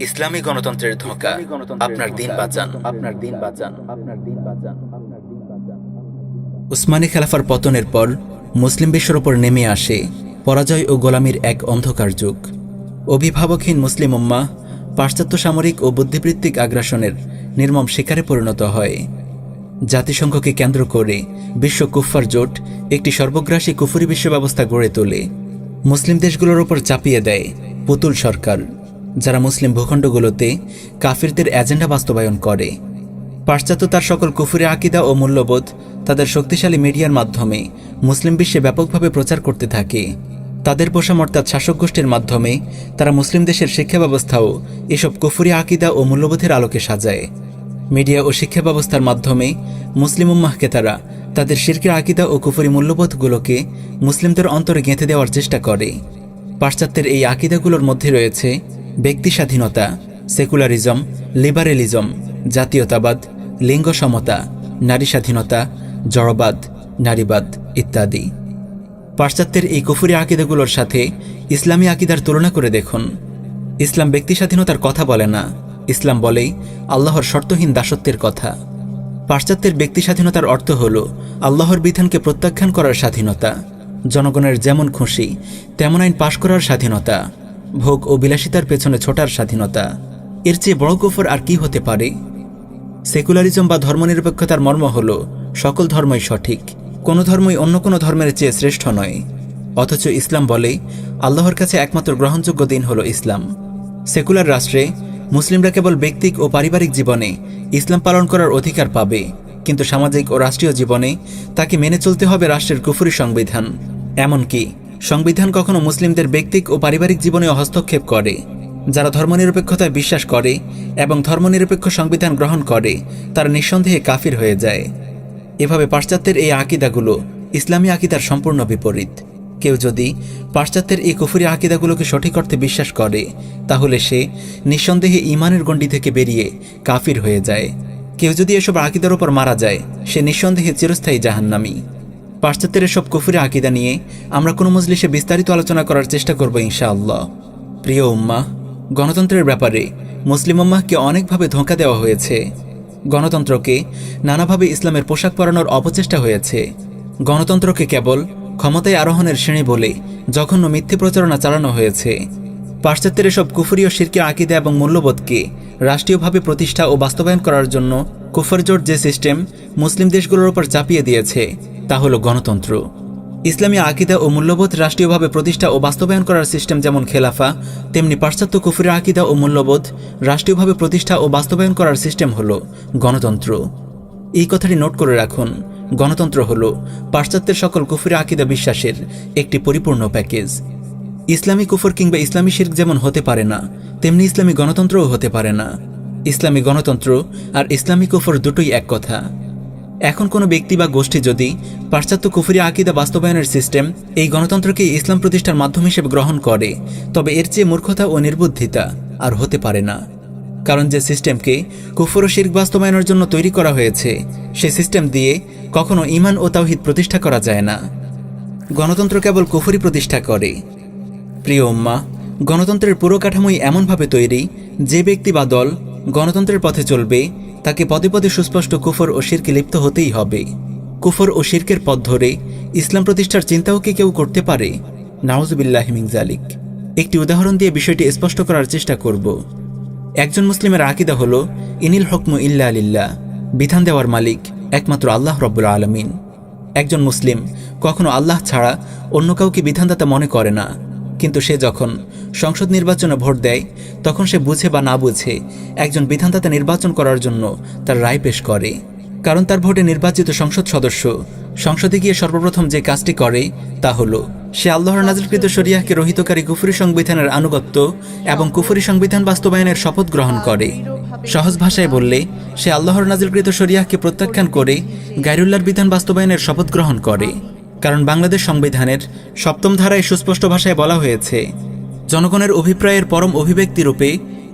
ইসলামী গণতন্ত্রের ধোঁকা, আপনার দিন বাঁচান। উসমানী খেলাফার পতনের পর মুসলিম বিশ্বের ওপর নেমে আসে পরাজয় ও গোলামির এক অন্ধকার যুগ। অভিভাবকহীন মুসলিম উম্মাহ পাশ্চাত্য সামরিক ও বুদ্ধিবৃত্তিক আগ্রাসনের নির্মম শিকারে পরিণত হয়। জাতিসংঘকে কেন্দ্র করে বিশ্ব কুফফার জোট একটি সর্বগ্রাসী কুফরি বিশ্ব ব্যবস্থা গড়ে তোলে। মুসলিম দেশগুলোর ওপর চাপিয়ে দেয় পুতুল সরকার, যারা মুসলিম ভূখণ্ডগুলোতে কাফিরদের এজেন্ডা বাস্তবায়ন করে। পাশ্চাত্য তার সকল কুফরি আকিদা ও মূল্যবোধ তাদের শক্তিশালী মিডিয়ার মাধ্যমে মুসলিম বিশ্বে ব্যাপকভাবে প্রচার করতে থাকে। তাদের পোষা অর্থাৎ শাসক গোষ্ঠীর মাধ্যমে তারা মুসলিম দেশের শিক্ষা ব্যবস্থাও এসব কুফরি আকিদা ও মূল্যবোধের আলোকে সাজায়। মিডিয়া ও শিক্ষা ব্যবস্থার মাধ্যমে মুসলিম উম্মাহকে তারা তাদের শিরকের আকিদা ও কুফরি মূল্যবোধগুলোকে মুসলিমদের অন্তরে গেঁথে দেওয়ার চেষ্টা করে। পাশ্চাত্যের এই আকিদাগুলোর মধ্যে রয়েছে ব্যক্তি স্বাধীনতা, সেকুলারিজম, লিবারেলিজম, জাতীয়তাবাদ, লিঙ্গ সমতা, নারী স্বাধীনতা, জড়বাদ, নারীবাদ ইত্যাদি। পাশ্চাত্যের এই কুফরি আকিদাগুলোর সাথে ইসলামী আকিদার তুলনা করে দেখুন। ইসলাম ব্যক্তি স্বাধীনতার কথা বলে না, ইসলাম বলেই আল্লাহর শর্তহীন দাসত্বের কথা। পাশ্চাত্যের ব্যক্তি স্বাধীনতার অর্থ হল আল্লাহর বিধানকে প্রত্যাখ্যান করার স্বাধীনতা, জনগণের যেমন খুশি তেমন আইন পাশ করার স্বাধীনতা, ভোগ ও বিলাসিতার পেছনে ছোটার স্বাধীনতা। এর চেয়ে বড় কুফর আর কি হতে পারে? সেকুলারিজম বা ধর্মনিরপেক্ষতার মর্ম হল সকল ধর্মই সঠিক, কোনো ধর্মই অন্য কোনো ধর্মের চেয়ে শ্রেষ্ঠ নয়। অথচ ইসলাম বলে আল্লাহর কাছে একমাত্র গ্রহণযোগ্য দিন হল ইসলাম। সেকুলার রাষ্ট্রে মুসলিমরা কেবল ব্যক্তিক ও পারিবারিক জীবনে ইসলাম পালন করার অধিকার পাবে, কিন্তু সামাজিক ও রাষ্ট্রীয় জীবনে তাকে মেনে চলতে হবে রাষ্ট্রের কুফরি সংবিধান। এমনকি সংবিধান কখনো মুসলিমদের ব্যক্তিক ও পারিবারিক জীবনেও হস্তক্ষেপ করে। যারা ধর্মনিরপেক্ষতায় বিশ্বাস করে এবং ধর্মনিরপেক্ষ সংবিধান গ্রহণ করে তারা নিঃসন্দেহে কাফির হয়ে যায়। এভাবে পাশ্চাত্যের এই আকিদাগুলো ইসলামী আকিদার সম্পূর্ণ বিপরীত। কেউ যদি পাশ্চাত্যের এই কুফরি আকিদাগুলোকে সঠিক অর্থে বিশ্বাস করে তাহলে সে নিঃসন্দেহে ঈমানের গণ্ডি থেকে বেরিয়ে কাফির হয়ে যায়। কেউ যদি এসব আকিদার ওপর মারা যায় সে নিঃসন্দেহে চিরস্থায়ী জাহান্নামী। পাশ্চাত্যের এসব কুফরি আকিদা নিয়ে আমরা কোনো মজলিসে বিস্তারিত আলোচনা করার চেষ্টা করব ইনশাআল্লাহ। প্রিয় উম্মাহ, গণতন্ত্রের ব্যাপারে মুসলিম উম্মাহকে অনেকভাবে ধোঁকা দেওয়া হয়েছে। গণতন্ত্রকে নানাভাবে ইসলামের পোশাক পরানোর অপচেষ্টা হয়েছে। গণতন্ত্রকে কেবল ক্ষমতায় আরোহণের শ্রেণী বলে জঘন্য মিথ্যে প্রচারণা চালানো হয়েছে। পাশ্চাত্যের এসব কুফরি ও শিরকি আকিদা এবং মূল্যবোধকে রাষ্ট্রীয়ভাবে প্রতিষ্ঠা ও বাস্তবায়ন করার জন্য কুফর জোট যে সিস্টেম মুসলিম দেশগুলোর উপর চাপিয়ে দিয়েছে তা হল গণতন্ত্র। ইসলামী আকিদা ও মূল্যবোধ রাষ্ট্রীয়ভাবে প্রতিষ্ঠা ও বাস্তবায়ন করার সিস্টেম যেমন খেলাফা, তেমনি পাশ্চাত্য কুফরি আকিদা ও মূল্যবোধ রাষ্ট্রীয়ভাবে প্রতিষ্ঠা ও বাস্তবায়ন করার সিস্টেম হল গণতন্ত্র। এই কথাটি নোট করে রাখুন, গণতন্ত্র হল পাশ্চাত্যের সকল কুফরি আকিদা বিশ্বাসের একটি পরিপূর্ণ প্যাকেজ। ইসলামী কুফর কিংবা ইসলামী শিরক যেমন হতে পারে না, তেমনি ইসলামী গণতন্ত্রও হতে পারে না। ইসলামী গণতন্ত্র আর ইসলামী কুফর দুটোই এক কথা। এখন কোনো ব্যক্তি বা গোষ্ঠী যদি পাশ্চাত্য কুফরি আকিদা বাস্তবায়নের সিস্টেম এই গণতন্ত্রকে ইসলাম প্রতিষ্ঠার মাধ্যম হিসেবে গ্রহণ করে, তবে এর চেয়ে মূর্খতা ও নির্বুদ্ধিতা আর হতে পারে না। কারণ যে সিস্টেমকে কুফর ও শিরক বাস্তবায়নের জন্য তৈরি করা হয়েছে সে সিস্টেম দিয়ে কখনো ঈমান ও তাওহীদ প্রতিষ্ঠা করা যায় না। গণতন্ত্র কেবল কুফরি প্রতিষ্ঠা করে। প্রিয় উম্মাহ, গণতন্ত্রের পুরো কাঠামোই এমনভাবে তৈরি যে ব্যক্তি বা দল গণতন্ত্রের পথে চলবে তাকে পদে পদে সুস্পষ্ট কুফর ও শিরকে লিপ্ত হতেই হবে। কুফর ও শিরকের পথ ধরে ইসলাম প্রতিষ্ঠার চিন্তাও কি কেউ করতে পারে? নাউযুবিল্লাহি মিন যালিক। একটি উদাহরণ দিয়ে বিষয়টি স্পষ্ট করার চেষ্টা করব। একজন মুসলিমের আকিদা হল ইনিল হুকমু ইল্লা লিল্লাহ, বিধান দেওয়ার মালিক একমাত্র আল্লাহ রব্বুল আলামিন। একজন মুসলিম কখনো আল্লাহ ছাড়া অন্য কাউকে বিধানদাতা মনে করে না, কিন্তু সে যখন সংসদ নির্বাচনে ভোট দেয় তখন সে বুঝে বা না বুঝে একজন বিধানদাতা নির্বাচন করার জন্য তার রায় পেশ করে। কারণ তার ভোটে নির্বাচিত সংসদ সদস্য সংসদে গিয়ে সর্বপ্রথম যে কাজটি করে তা হল সে আল্লাহর নাজিলকৃত শরিয়াহকে রহিতকারী কুফরি সংবিধানের আনুগত্য এবং কুফরি সংবিধান বাস্তবায়নের শপথ গ্রহণ করে। সহজ ভাষায় বললে সে আল্লাহর নাজিলকৃত শরিয়াহকে প্রত্যাখ্যান করে গায়রুল্লাহর বিধান বাস্তবায়নের শপথ গ্রহণ করে। কারণ বাংলাদেশ সংবিধানের ৭ম ধারায় সুস্পষ্ট ভাষায় বলা হয়েছে, জনগণের অভিপ্রায়ের পরম অভিব্যক্তি রূপে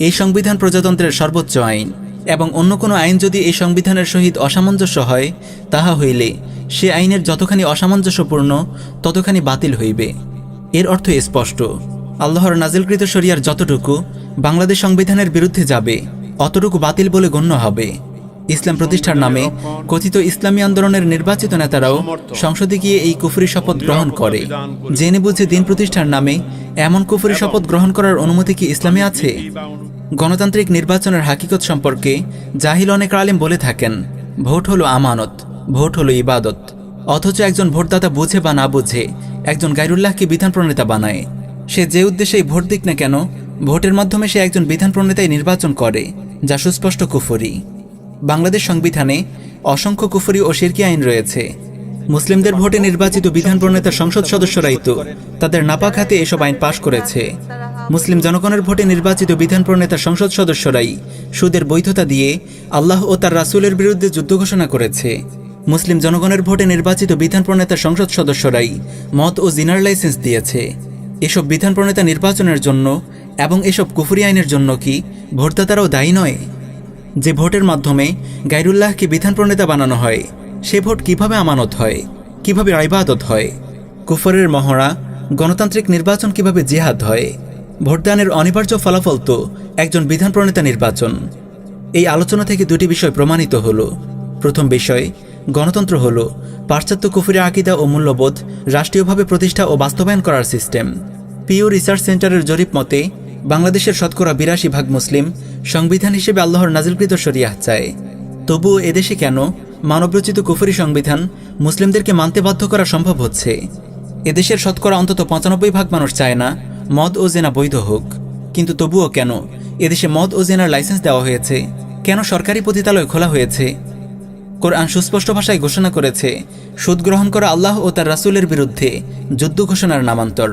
এই সংবিধান প্রজাতন্ত্রের সর্বোচ্চ আইন, এবং অন্য কোনো আইন যদি এই সংবিধানের সহিত অসামঞ্জস্য হয় তাহা হইলে সে আইনের যতখানি অসামঞ্জস্যপূর্ণ ততখানি বাতিল হইবে। এর অর্থ স্পষ্ট, আল্লাহর নাজিলকৃত শরিয়ার যতটুকু বাংলাদেশ সংবিধানের বিরুদ্ধে যাবে, অতটুকু বাতিল বলে গণ্য হবে। ইসলাম প্রতিষ্ঠার নামে কথিত ইসলামী আন্দোলনের নির্বাচিত নেতারাও সংসদে গিয়ে এই কুফরি শপথ গ্রহণ করে। জেনে বুঝে দিন প্রতিষ্ঠার নামে এমন কুফরি শপথ গ্রহণ করার অনুমতি কি ইসলামে আছে? গণতান্ত্রিক নির্বাচনের হাকিকত সম্পর্কে জাহিল অনেক আলেম বলে থাকেন, ভোট হলো আমানত, ভোট হলো ইবাদত। অথচ একজন ভোটদাতা বুঝে বা না বুঝে একজন গায়রুল্লাহকে বিধান প্রণেতা বানায়। সে যে উদ্দেশ্যেই ভোট দিক না কেন, ভোটের মাধ্যমে সে একজন বিধান প্রণেতাই নির্বাচন করে, যা সুস্পষ্ট কুফরি। বাংলাদেশ সংবিধানে অসংখ্য কুফরি ও শিরকি আইন রয়েছে। মুসলিমদের ভোটে নির্বাচিত বিধান প্রণেতা সংসদ সদস্যরাই তো তাদের নাপাক হাতে এসব আইন পাশ করেছে। মুসলিম জনগণের ভোটে নির্বাচিত বিধান প্রণেতা সংসদ সদস্যরাই সুদের বৈধতা দিয়ে আল্লাহ ও তার রাসূলের বিরুদ্ধে যুদ্ধ ঘোষণা করেছে। মুসলিম জনগণের ভোটে নির্বাচিত বিধান প্রণেতা সংসদ সদস্যরাই মদ ও জিনার লাইসেন্স দিয়েছে। এসব বিধান প্রণেতা নির্বাচনের জন্য এবং এসব কুফরি আইনের জন্য কি ভোটদাতারাও দায়ী নয়? যে ভোটের মাধ্যমে গায়রুল্লাহকে বিধান প্রণেতা বানানো হয়, সে ভোট কিভাবে আমানত হয়, কিভাবে ইবাদত হয়? কুফরের মহড়া গণতান্ত্রিক নির্বাচন কিভাবে জিহাদ হয়? ভোটদানের অনিবার্য ফলাফল তো একজন বিধান প্রণেতা নির্বাচন। এই আলোচনা থেকে দুটি বিষয় প্রমাণিত হলো। প্রথম বিষয়, গণতন্ত্র হলো পাশ্চাত্য কুফরি আকীদা ও মূল্যবোধ রাষ্ট্রীয়ভাবে প্রতিষ্ঠা ও বাস্তবায়ন করার সিস্টেম। পিউ রিসার্চ সেন্টারের জরিপ মতে বাংলাদেশের শতকরা ৮২% মুসলিম সংবিধান হিসেবে আল্লাহর নাজিলকৃত শরিয়াহ চায়। তবুও এদেশে কেন মানবরচিত কুফরি সংবিধান মুসলিমদেরকে মানতে বাধ্য করা সম্ভব হচ্ছে? এদেশের শতকরা অন্তত ৯৫% মানুষ চায় না মদ ও জেনা বৈধ হোক, কিন্তু তবুও কেন এদেশে মদ ও জেনার লাইসেন্স দেওয়া হয়েছে? কেন সরকারি পতিতালয় খোলা হয়েছে? কোরআন সুস্পষ্ট ভাষায় ঘোষণা করেছে, সুদ গ্রহণ করা আল্লাহ ও তার রাসূলের বিরুদ্ধে যুদ্ধ ঘোষণার নামান্তর।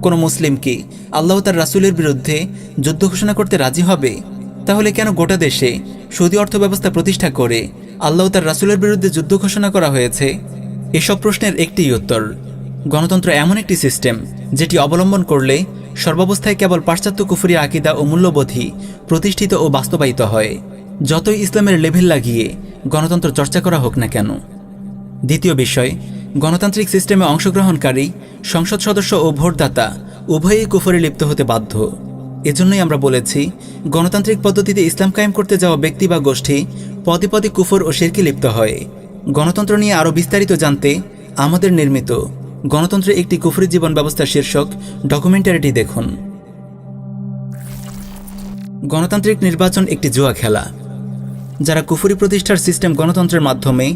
কোনো মুসলিম কি আল্লাহ ও তার রাসূলের বিরুদ্ধে যুদ্ধ ঘোষণা করতে রাজি হবে? তাহলে কেন গোটা দেশে সুদী অর্থব্যবস্থা প্রতিষ্ঠা করে আল্লাহ ও তার রাসূলের বিরুদ্ধে যুদ্ধ ঘোষণা করা হয়েছে? এসব প্রশ্নের একটিই উত্তর, গণতন্ত্র এমন একটি সিস্টেম যেটি অবলম্বন করলে সর্বাবস্থায় কেবল পাশ্চাত্য কুফরি আকীদা ও মূল্যবোধই প্রতিষ্ঠিত ও বাস্তবায়িত হয়, যতই ইসলামের লেভেল লাগিয়ে গণতন্ত্র চর্চা করা হোক না কেন। দ্বিতীয় বিষয়, গণতান্ত্রিক সিস্টেমে অংশগ্রহণকারী সংসদ সদস্য ও ভোটদাতা উভয়ই কুফরে লিপ্ত হতে বাধ্য। এজন্যই আমরা বলেছি, গণতান্ত্রিক পদ্ধতিতে ইসলাম কায়েম করতে যাওয়া ব্যক্তি বা গোষ্ঠী পদে পদে কুফর ও শিরকে লিপ্ত হয়। গণতন্ত্র নিয়ে আরও বিস্তারিত জানতে আমাদের নির্মিত গণতন্ত্রের একটি কুফরি জীবন ব্যবস্থা শীর্ষক ডকুমেন্টারিটি দেখুন। গণতান্ত্রিক নির্বাচন একটি জুয়া খেলা। যারা কুফরি প্রতিষ্ঠার সিস্টেম গণতন্ত্রের মাধ্যমে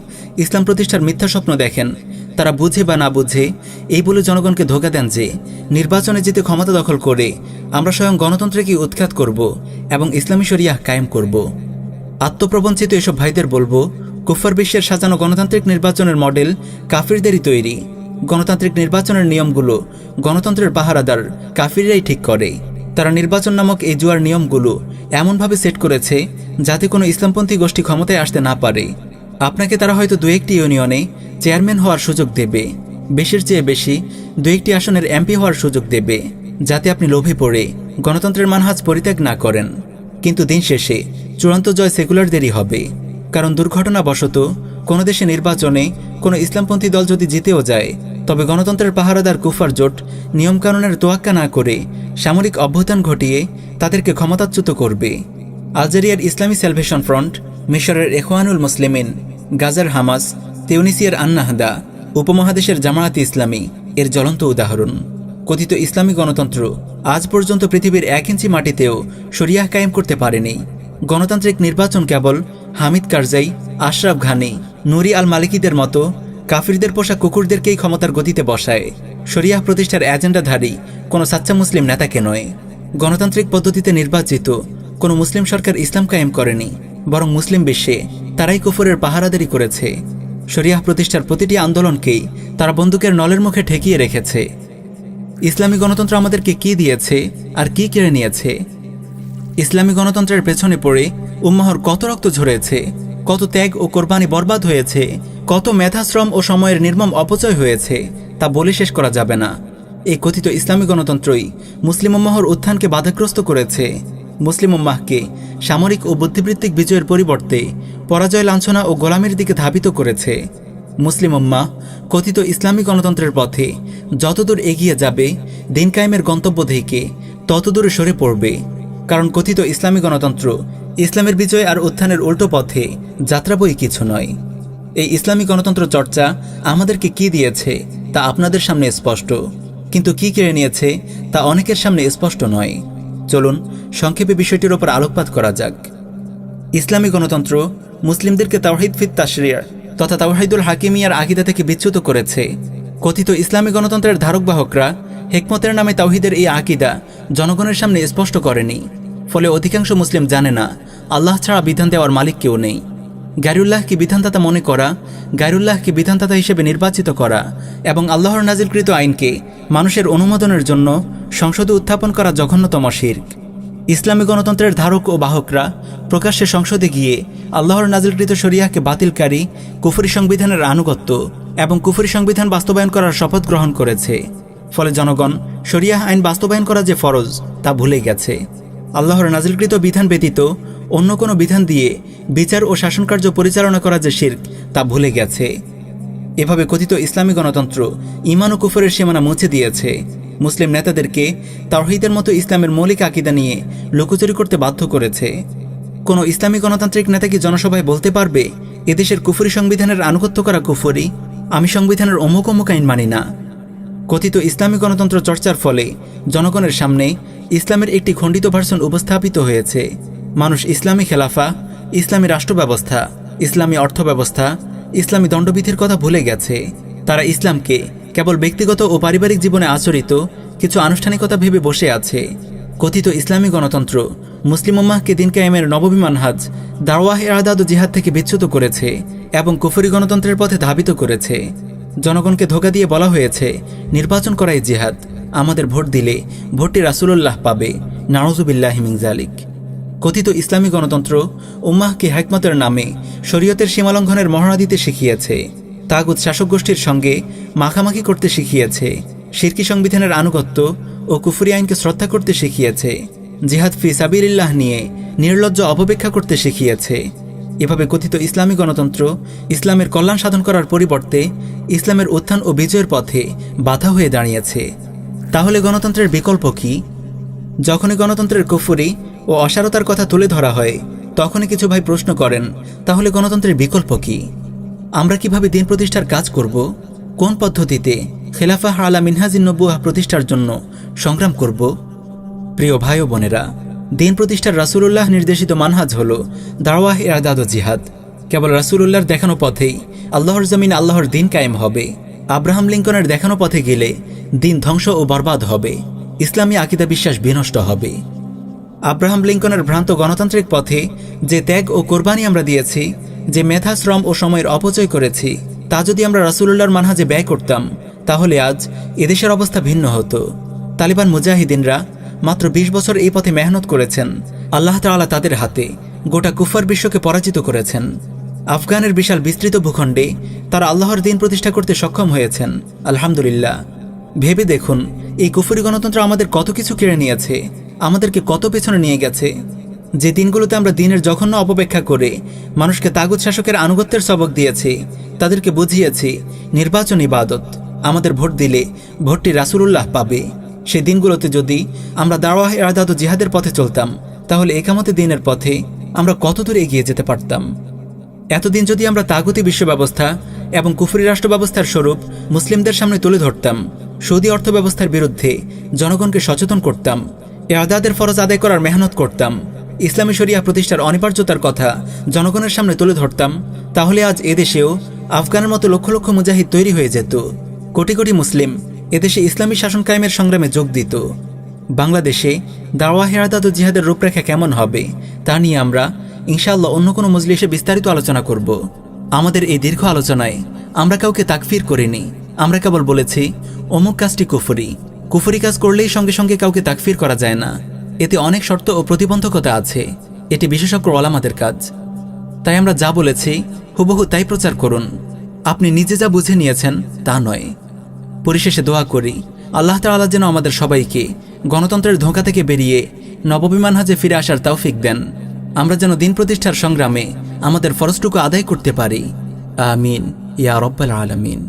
ইসলাম প্রতিষ্ঠার মিথ্যা স্বপ্ন দেখেন, তারা বুঝে বা না বুঝে এই বলে জনগণকে ধোঁকা দেন যে নির্বাচনে জিতে ক্ষমতা দখল করে আমরা স্বয়ং গণতন্ত্রকে উৎখাত করব এবং ইসলামী শরিয়াহ কায়েম করব। আত্মপ্রবঞ্চিত এসব ভাইদের বলবো, কুফর বিশ্বের সাজানো গণতান্ত্রিক নির্বাচনের মডেল কাফিরদেরই তৈরি। গণতান্ত্রিক নির্বাচনের নিয়মগুলো গণতন্ত্রের পাহারাদার কাফিররাই ঠিক করে। তারা নির্বাচন নামক এই জুয়ার নিয়মগুলো এমনভাবে সেট করেছে যাতে কোনো ইসলামপন্থী গোষ্ঠী ক্ষমতায় আসতে না পারে। আপনাকে তারা হয়তো ২-১টি ইউনিয়নে চেয়ারম্যান হওয়ার সুযোগ দেবে, বেশির চেয়ে বেশি ২-১টি আসনের এমপি হওয়ার সুযোগ দেবে, যাতে আপনি লোভে পড়ে গণতন্ত্রের মানহাজ পরিত্যাগ না করেন। কিন্তু দিন শেষে চূড়ান্ত জয় সেকুলারদেরই হবে, কারণ দুর্ঘটনাবশত কোনো দেশে নির্বাচনে কোনো ইসলামপন্থী দল যদি জিতেও যায়, তবে গণতন্ত্রের পাহারাদার কুফার জোট নিয়মকানুনের তোয়াক্কা না করে সামরিক অভ্যুত্থান ঘটিয়ে তাদেরকে ক্ষমতাচ্যুত করবে। আলজেরিয়ার ইসলামী স্যালভেশন ফ্রন্ট, মিশরের ইখওয়ানুল মুসলিমিন, গাজার হামাস, তিউনিসিয়ার আন্নাহদা, উপমহাদেশের জামায়াতে ইসলামী এর জ্বলন্ত উদাহরণ। কথিত ইসলামী গণতন্ত্র আজ পর্যন্ত পৃথিবীর ১ ইঞ্চি মাটিতেও শরিয়াহ কায়েম করতে পারেনি। গণতান্ত্রিক নির্বাচন কেবল হামিদ কারজাই, আশরাফ ঘানি, নুরি আল মালিকিদের মতো কাফিরদের পোষা কুকুরদেরকেই ক্ষমতার গতিতে বসায়, শরিয়াহ প্রতিষ্ঠার এজেন্ডাধারী কোনো সাচ্চা মুসলিম নেতাকে নয়। গণতান্ত্রিক পদ্ধতিতে নির্বাচিত কোনো মুসলিম সরকার ইসলাম কায়েম করেনি, বরং মুসলিম বিশ্বে তারাই কুফরের পাহারাদারি করেছে। শরিয়াহ প্রতিষ্ঠার প্রতিটি আন্দোলনকেই তারা বন্দুকের নলের মুখে ঠেকিয়ে রেখেছে। ইসলামী গণতন্ত্র আমাদেরকে কি দিয়েছে আর কি কেড়ে নিয়েছে? ইসলামী গণতন্ত্রের পেছনে পড়ে উম্মাহর কত রক্ত ঝরেছে, কত ত্যাগ ও কোরবানি বরবাদ হয়েছে, কত মেধাশ্রম ও সময়ের নির্মম অপচয় হয়েছে, তা বলে শেষ করা যাবে না। এই কথিত ইসলামী গণতন্ত্রই মুসলিম উম্মাহর উত্থানকে বাধাগ্রস্ত করেছে। মুসলিম উম্মাহকে সামরিক ও বুদ্ধিবৃত্তিক বিজয়ের পরিবর্তে পরাজয়, লাঞ্ছনা ও গোলামির দিকে ধাবিত করেছে। মুসলিম উম্মাহ কথিত ইসলামী গণতন্ত্রের পথে যতদূর এগিয়ে যাবে, দিন কায়েমের গন্তব্য থেকে ততদূরে সরে পড়বে। কারণ কথিত ইসলামী গণতন্ত্র ইসলামের বিজয় আর উত্থানের উল্টো পথে যাত্রা বই কিছু নয়। এই ইসলামী গণতন্ত্র চর্চা আমাদেরকে কি দিয়েছে তা আপনাদের সামনে স্পষ্ট, কিন্তু কি কেড়ে নিয়েছে তা অনেকের সামনে স্পষ্ট নয়। চলুন সংক্ষেপে বিষয়টির ওপর আলোকপাত করা যাক। ইসলামী গণতন্ত্র মুসলিমদেরকে তাওহীদ ফিত তাশরিয় তথা তাওহীদুল হাকিমিয়ার আকীদা থেকে বিচ্যুত করেছে। কথিত ইসলামী গণতন্ত্রের ধারকবাহকরা হিকমতের নামে তাওহীদের এই আকীদা জনগণের সামনে স্পষ্ট করেনি। ফলে অধিকাংশ মুসলিম জানে না আল্লাহ ছাড়া বিধান দেওয়ার মালিক কেউ নেই। গায়রুল্লাহকে বিধানদাতা মনে করা, গায়রুল্লাহকে বিধানদাতা হিসেবে নির্বাচিত করা এবং আল্লাহর নাজিলকৃত আইনকে মানুষের অনুমোদনের জন্য সংসদে উত্থাপন করা জঘন্যতম শিরক। ইসলামী গণতন্ত্রের ধারক ও বাহকরা প্রকাশ্যে সংসদে গিয়ে আল্লাহর নাজিলকৃত শরিয়াহকে বাতিলকারী কুফরি সংবিধানের আনুগত্য এবং কুফরি সংবিধান বাস্তবায়ন করার শপথ গ্রহণ করেছে। ফলে জনগণ শরিয়াহ আইন বাস্তবায়ন করা যে ফরজ তা ভুলে গেছে। আল্লাহর নাজিলকৃত বিধান ব্যতীত অন্য কোনো বিধান দিয়ে বিচার ও শাসনকার্য পরিচালনা করা যে শিরক তা ভুলে গেছে। এভাবে কথিত ইসলামী গণতন্ত্র ঈমান ও কুফরের সীমানা মুছে দিয়েছে। মুসলিম নেতাদেরকে তাওহীদের মতো ইসলামের মৌলিক আকীদা নিয়ে লুকোচুরি করতে বাধ্য করেছে। কোনো ইসলামী গণতান্ত্রিক নেতা কি জনসভায় বলতে পারবে এদেশের কুফরি সংবিধানের আনুগত্য করা কুফরি, আমি সংবিধানের অমুক অমুক আইন মানি না? কথিত ইসলামী গণতন্ত্র চর্চার ফলে জনগণের সামনে ইসলামের একটি খণ্ডিত ভার্সন উপস্থাপিত হয়েছে। মানুষ ইসলামী খেলাফা, ইসলামী রাষ্ট্র ব্যবস্থা, ইসলামী অর্থব্যবস্থা, ইসলামী দণ্ডবিধির কথা ভুলে গেছে। তারা ইসলামকে কেবল ব্যক্তিগত ও পারিবারিক জীবনে আচরিত কিছু আনুষ্ঠানিকতা ভেবে বসে আছে। কথিত ইসলামী গণতন্ত্র মুসলিম উম্মাহকে দিন কায়েমের নববী মানহাজ দাওয়াহ ইরশাদ ও জিহাদ থেকে বিচ্যুত করেছে এবং কুফরি গণতন্ত্রের পথে ধাবিত করেছে। জনগণকে ধোঁকা দিয়ে বলা হয়েছে নির্বাচন করাই জিহাদ, আমাদের ভোট দিলে ভোটটি রাসূলুল্লাহ পাবে, নাউযুবিল্লাহি মিন যালিক। কথিত ইসলামী গণতন্ত্র উম্মাহকে হিকমতের নামে শরীয়তের সীমালঙ্ঘনের মহড়া দিতে শিখিয়েছে, তাগুত শাসক গোষ্ঠীর সঙ্গে মাখামাখি করতে শিখিয়েছে, শিরকি সংবিধানের আনুগত্য ও কুফরি আইনকে শ্রদ্ধা করতে শিখিয়েছে, জিহাদ ফি সাবিলিল্লাহ নিয়ে নির্লজ্জ অপব্যাখ্যা করতে শিখিয়েছে। এভাবে কথিত ইসলামী গণতন্ত্র ইসলামের কল্যাণ সাধন করার পরিবর্তে ইসলামের উত্থান ও বিজয়ের পথে বাধা হয়ে দাঁড়িয়েছে। তাহলে গণতন্ত্রের বিকল্প কি? যখনই গণতন্ত্রের কুফরি ও অসারতার কথা তুলে ধরা হয় তখনই কিছু ভাই প্রশ্ন করেন, তাহলে গণতন্ত্রের বিকল্প কি? আমরা কিভাবে দিন প্রতিষ্ঠার কাজ করব? কোন পদ্ধতিতে খেলাফা আলা মিনহাজিন নবুয়াহ প্রতিষ্ঠার জন্য সংগ্রাম করব? প্রিয় ভাই ও বোনেরা, দিন প্রতিষ্ঠার রাসূলুল্লাহ নির্দেশিত মানহাজ হল দাওয়াহ ইরশাদ ও জিহাদ। কেবল রাসূলুল্লাহর দেখানো পথেই আল্লাহর জমিনে আল্লাহর দিন কায়েম হবে। আব্রাহাম লিঙ্কনের দেখানো পথে গেলে দিন ধ্বংস ও বরবাদ হবে, ইসলামী আকীদা বিশ্বাস বিনষ্ট হবে। আব্রাহাম লিঙ্কনের ভ্রান্ত গণতান্ত্রিক পথে যে ত্যাগ ও কোরবানি আমরা দিয়েছি, যে মেধা, শ্রম ও সময়ের অপচয় করেছি, তা যদি আমরা রাসূলুল্লাহর মানহাজে ব্যয় করতাম তাহলে আজ এদেশের অবস্থা ভিন্ন হতো। তালিবান মুজাহিদিনরা মাত্র ২০ বছর এই পথে মেহনত করেছেন। আল্লাহ তাআলা তাদের হাতে গোটা কুফার বিশ্বকে পরাজিত করেছেন। আফগানের বিশাল বিস্তৃত ভূখণ্ডে তারা আল্লাহর দিন প্রতিষ্ঠা করতে সক্ষম হয়েছেন, আলহামদুলিল্লাহ। ভেবে দেখুন, এই কুফরি গণতন্ত্র আমাদের কত কিছু কেড়ে নিয়েছে, আমাদেরকে কত পেছনে নিয়ে গেছে। যে দিনগুলোতে আমরা দিনের জঘন্য অপব্যাখ্যা করে মানুষকে তাগুত শাসকের আনুগত্যের সবক দিয়েছি, তাদেরকে বুঝিয়েছি নির্বাচন ইবাদত, আমাদের ভোট দিলে ভোটটি রাসূলুল্লাহ পাবে, সেই দিনগুলোতে যদি আমরা দাওয়াহ ইরশাদ ও জিহাদের পথে চলতাম তাহলে একামতে দিনের পথে আমরা কত দূর এগিয়ে যেতে পারতাম। এতদিন যদি আমরা তাগুতি বিশ্ব ব্যবস্থা এবং কুফরি রাষ্ট্র ব্যবস্থার স্বরূপ মুসলিমদের সামনে তুলে ধরতাম, সৌদি অর্থ ব্যবস্থার বিরুদ্ধে জনগণকে সচেতন করতাম, ইরশাদের ফরজ আদায় করার মেহনত করতাম, ইসলামী শরিয়াহ প্রতিষ্ঠার অনিবার্যতার কথা জনগণের সামনে তুলে ধরতাম, তাহলে আজ এদেশেও আফগানের মতো লক্ষ লক্ষ মুজাহিদ তৈরি হয়ে যেত। কোটি কোটি মুসলিম এদেশে ইসলামী শাসন কায়েমের সংগ্রামে যোগ দিত। বাংলাদেশে দাওয়াহ ইরশাদ ও জিহাদের রূপরেখা কেমন হবে তা নিয়ে আমরা ইনশাআল্লাহ অন্য কোনো মজলিসে বিস্তারিত আলোচনা করব। আমাদের এই দীর্ঘ আলোচনায় আমরা কাউকে তাকফির করিনি, আমরা কেবল বলেছি অমুক কাজটি কুফরি। কুফরি কাজ করলেই সঙ্গে সঙ্গে কাউকে তাকফির করা যায় না, এতে অনেক শর্ত ও প্রতিবন্ধকতা আছে, এটি বিশেষজ্ঞ ওলামাদের কাজ। তাই আমরা যা বলেছি হুবহু তাই প্রচার করুন, আপনি নিজে যা বুঝে নিয়েছেন তা নয়। পরিশেষে দোয়া করি আল্লাহ তাআলা যেন আমাদের সবাইকে গণতন্ত্রের ধোঁকা থেকে বেরিয়ে নববী মানহাজে ফিরে আসার তৌফিক দেন, আমরা যেন দিন প্রতিষ্ঠার সংগ্রামে আমাদের ফরজটুকু আদায় করতে পারি। আমিন ইয়া রাব্বাল আলামিন।